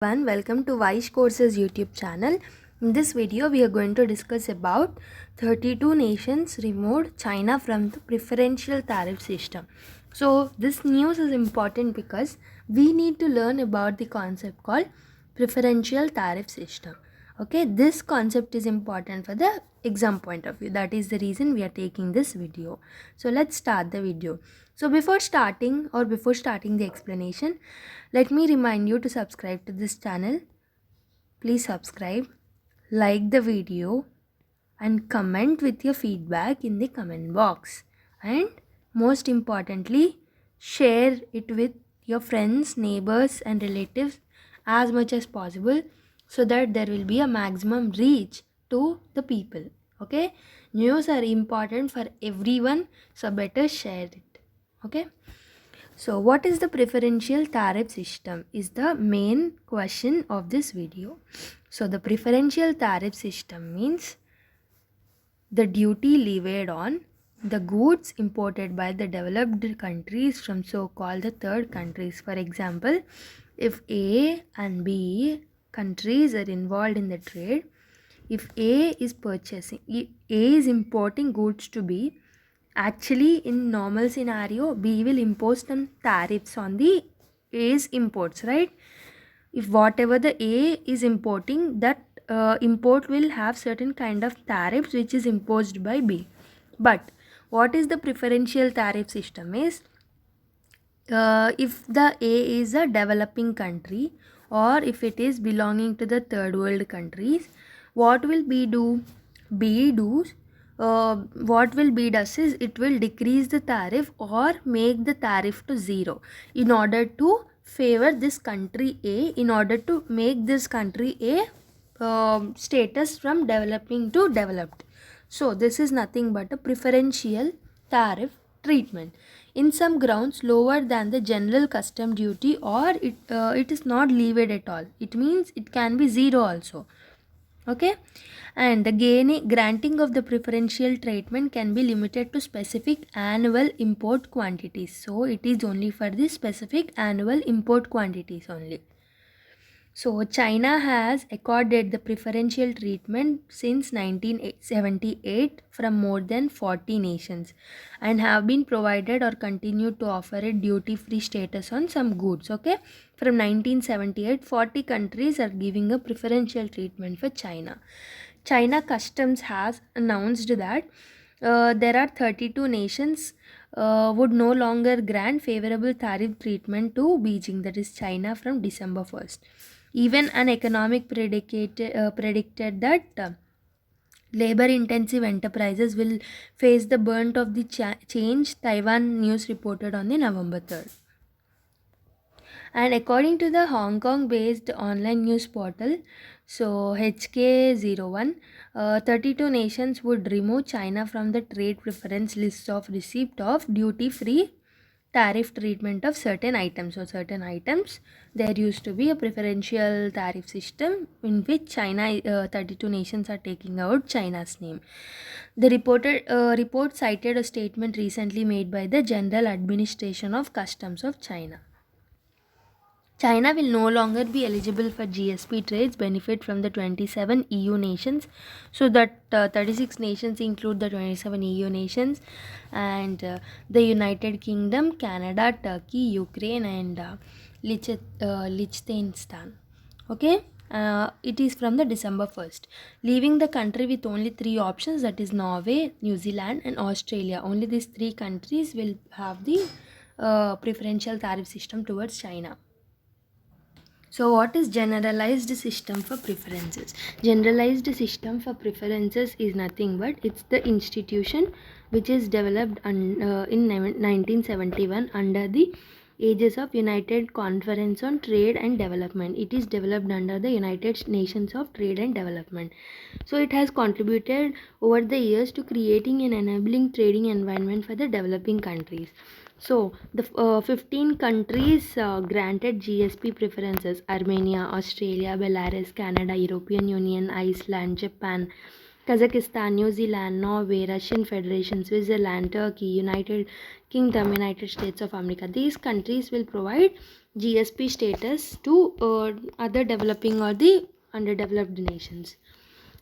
Welcome to Vaish Courses YouTube channel. In this video, we are going to discuss about 32 nations removed China from the preferential tariff system. So this news is important because we need to learn about the concept called preferential tariff system. Okay, this concept is important for the exam point of view. That is the reason we are taking this video. So let's start the video. So before starting the explanation, let me remind you to subscribe to this channel. Please subscribe, like the video and comment with your feedback in the comment box. And most importantly, share it with your friends, neighbors and relatives as much as possible so that there will be a maximum reach to the people. Okay, news are important for everyone, so better share it. Okay, so what is the preferential tariff system is the main question of this video. So the preferential tariff system means the duty levied on the goods imported by the developed countries from so-called the third countries. For example, if A and B countries are involved in the trade, if A is importing goods to B, actually in normal scenario B will impose some tariffs on the A's imports, right? If whatever the A is importing, that import will have certain kind of tariffs which is imposed by B. But what is the preferential tariff system is, if the A is a developing country or if it is belonging to the third world countries, what will B do? B does what will B does is it will decrease the tariff or make the tariff to zero in order to favor this country A, in order to make this country A status from developing to developed. So this is nothing but a preferential tariff treatment in some grounds lower than the general custom duty, or it is not levied at all. It means it can be zero also. Okay, and the granting of the preferential treatment can be limited to specific annual import quantities. So it is only for the specific annual import quantities only. So China has accorded the preferential treatment since 1978 from more than 40 nations and have been provided or continue to offer a duty-free status on some goods. Okay, from 1978, 40 countries are giving a preferential treatment for China. China Customs has announced that there are 32 nations would no longer grant favorable tariff treatment to Beijing, that is China, from December 1st. Even an economic predicted that labor-intensive enterprises will face the brunt of the change, Taiwan News reported on the November 3rd. And according to the Hong Kong-based online news portal, so HK01, 32 nations would remove China from the trade preference list of receipt of duty-free tariff treatment of certain items. So certain items, there used to be a preferential tariff system in which China 32 nations are taking out China's name. The report cited a statement recently made by the General Administration of Customs of China. China will no longer be eligible for GSP trades benefit from the 27 EU nations. So that 36 nations include the 27 EU nations and the United Kingdom, Canada, Turkey, Ukraine and Liechtenstein. Okay, it is from the December 1st, leaving the country with only 3 options, that is Norway, New Zealand and Australia. Only these 3 countries will have the preferential tariff system towards China. So what is generalized system for preferences? Generalized system for preferences is nothing but it's the institution which is developed in 1971 under the aegis of United Conference on Trade and Development. It is developed under the United Nations of Trade and Development. So it has contributed over the years to creating an enabling trading environment for the developing countries. So the 15 countries granted GSP preferences: Armenia, Australia, Belarus, Canada, European Union, Iceland, Japan, Kazakhstan, New Zealand, Norway, Russian Federation, Switzerland, Turkey, United Kingdom, United States of America. These countries will provide GSP status to other developing or the underdeveloped nations.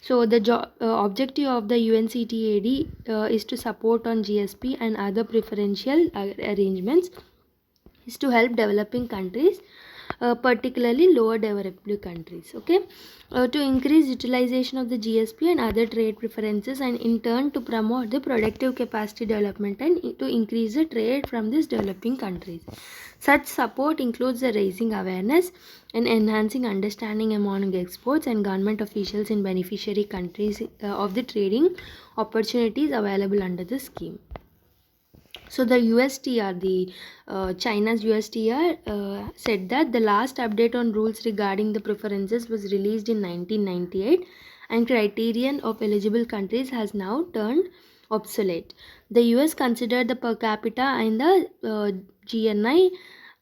So the objective of the UNCTAD is to support on GSP and other preferential arrangements is to help developing countries, particularly lower developed countries, okay, to increase utilization of the GSP and other trade preferences, and in turn to promote the productive capacity development and to increase the trade from these developing countries. Such support includes the raising awareness and enhancing understanding among experts and government officials in beneficiary countries of the trading opportunities available under the scheme. So the USTR, the China's USTR said that the last update on rules regarding the preferences was released in 1998, and criterion of eligible countries has now turned obsolete. The US considered the per capita and the GNI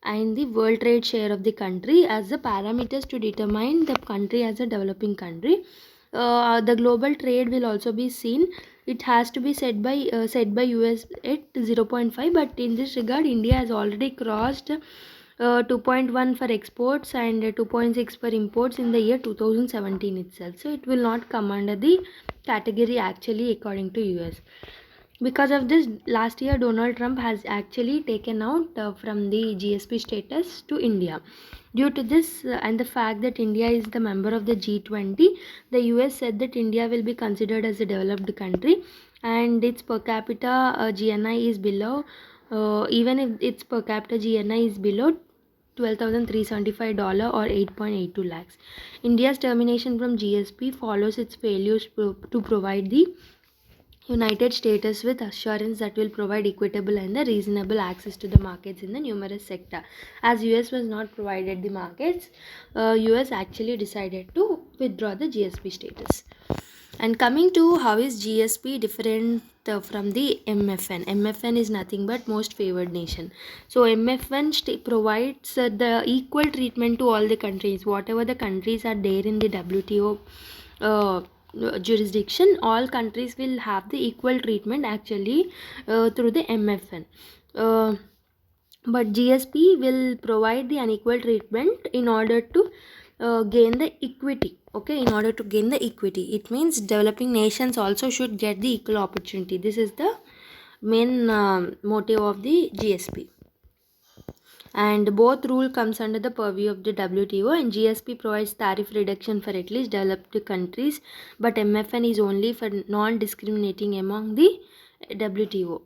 and the world trade share of the country as the parameters to determine the country as a developing country. The global trade will also be seen. It has to be set by US at 0.5, but in this regard India has already crossed 2.1 for exports and 2.6 for imports in the year 2017 itself. So it will not come under the category actually according to US. Because of this, last year Donald Trump has actually taken out from the GSP status to India. Due to this and the fact that India is the member of the G20, the US said that India will be considered as a developed country, and its per capita GNI is below, even if its per capita GNI is below $12,375 or 8.82 lakhs. India's termination from GSP follows its failures to provide the United States with assurance that will provide equitable and the reasonable access to the markets in the numerous sector. As US was not provided the markets, US actually decided to withdraw the GSP status. And coming to how is GSP different from the MFN. MFN is nothing but most favored nation. So MFN provides the equal treatment to all the countries. Whatever the countries are there in the WTO jurisdiction, all countries will have the equal treatment actually through the MFN. But GSP will provide the unequal treatment in order to gain the equity. Okay, in order to gain the equity, it means developing nations also should get the equal opportunity. This is the main motive of the GSP. And both rule comes under the purview of the WTO, and GSP provides tariff reduction for at least developed countries, but MFN is only for non-discriminating among the WTO.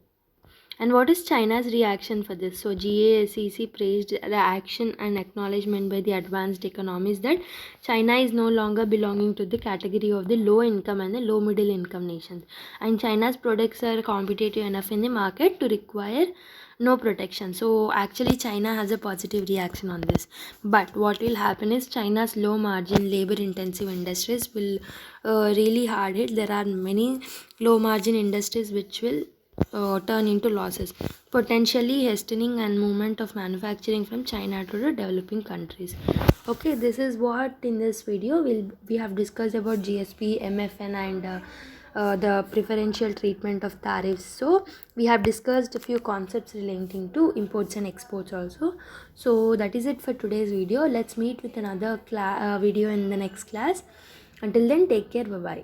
And what is China's reaction for this? So GASEC praised the action and acknowledgement by the advanced economies that China is no longer belonging to the category of the low income and the low middle income nations, and China's products are competitive enough in the market to require no protection. So actually China has a positive reaction on this. But what will happen is China's low margin labor intensive industries will really hard hit. There are many low margin industries which will turn into losses, potentially hastening and movement of manufacturing from China to the developing countries. Okay, this is what in this video we have discussed about GSP, MFN, and the preferential treatment of tariffs. So we have discussed a few concepts relating to imports and exports also. So that is it for today's video. Let's meet with another video in the next class. Until then, take care. Bye bye.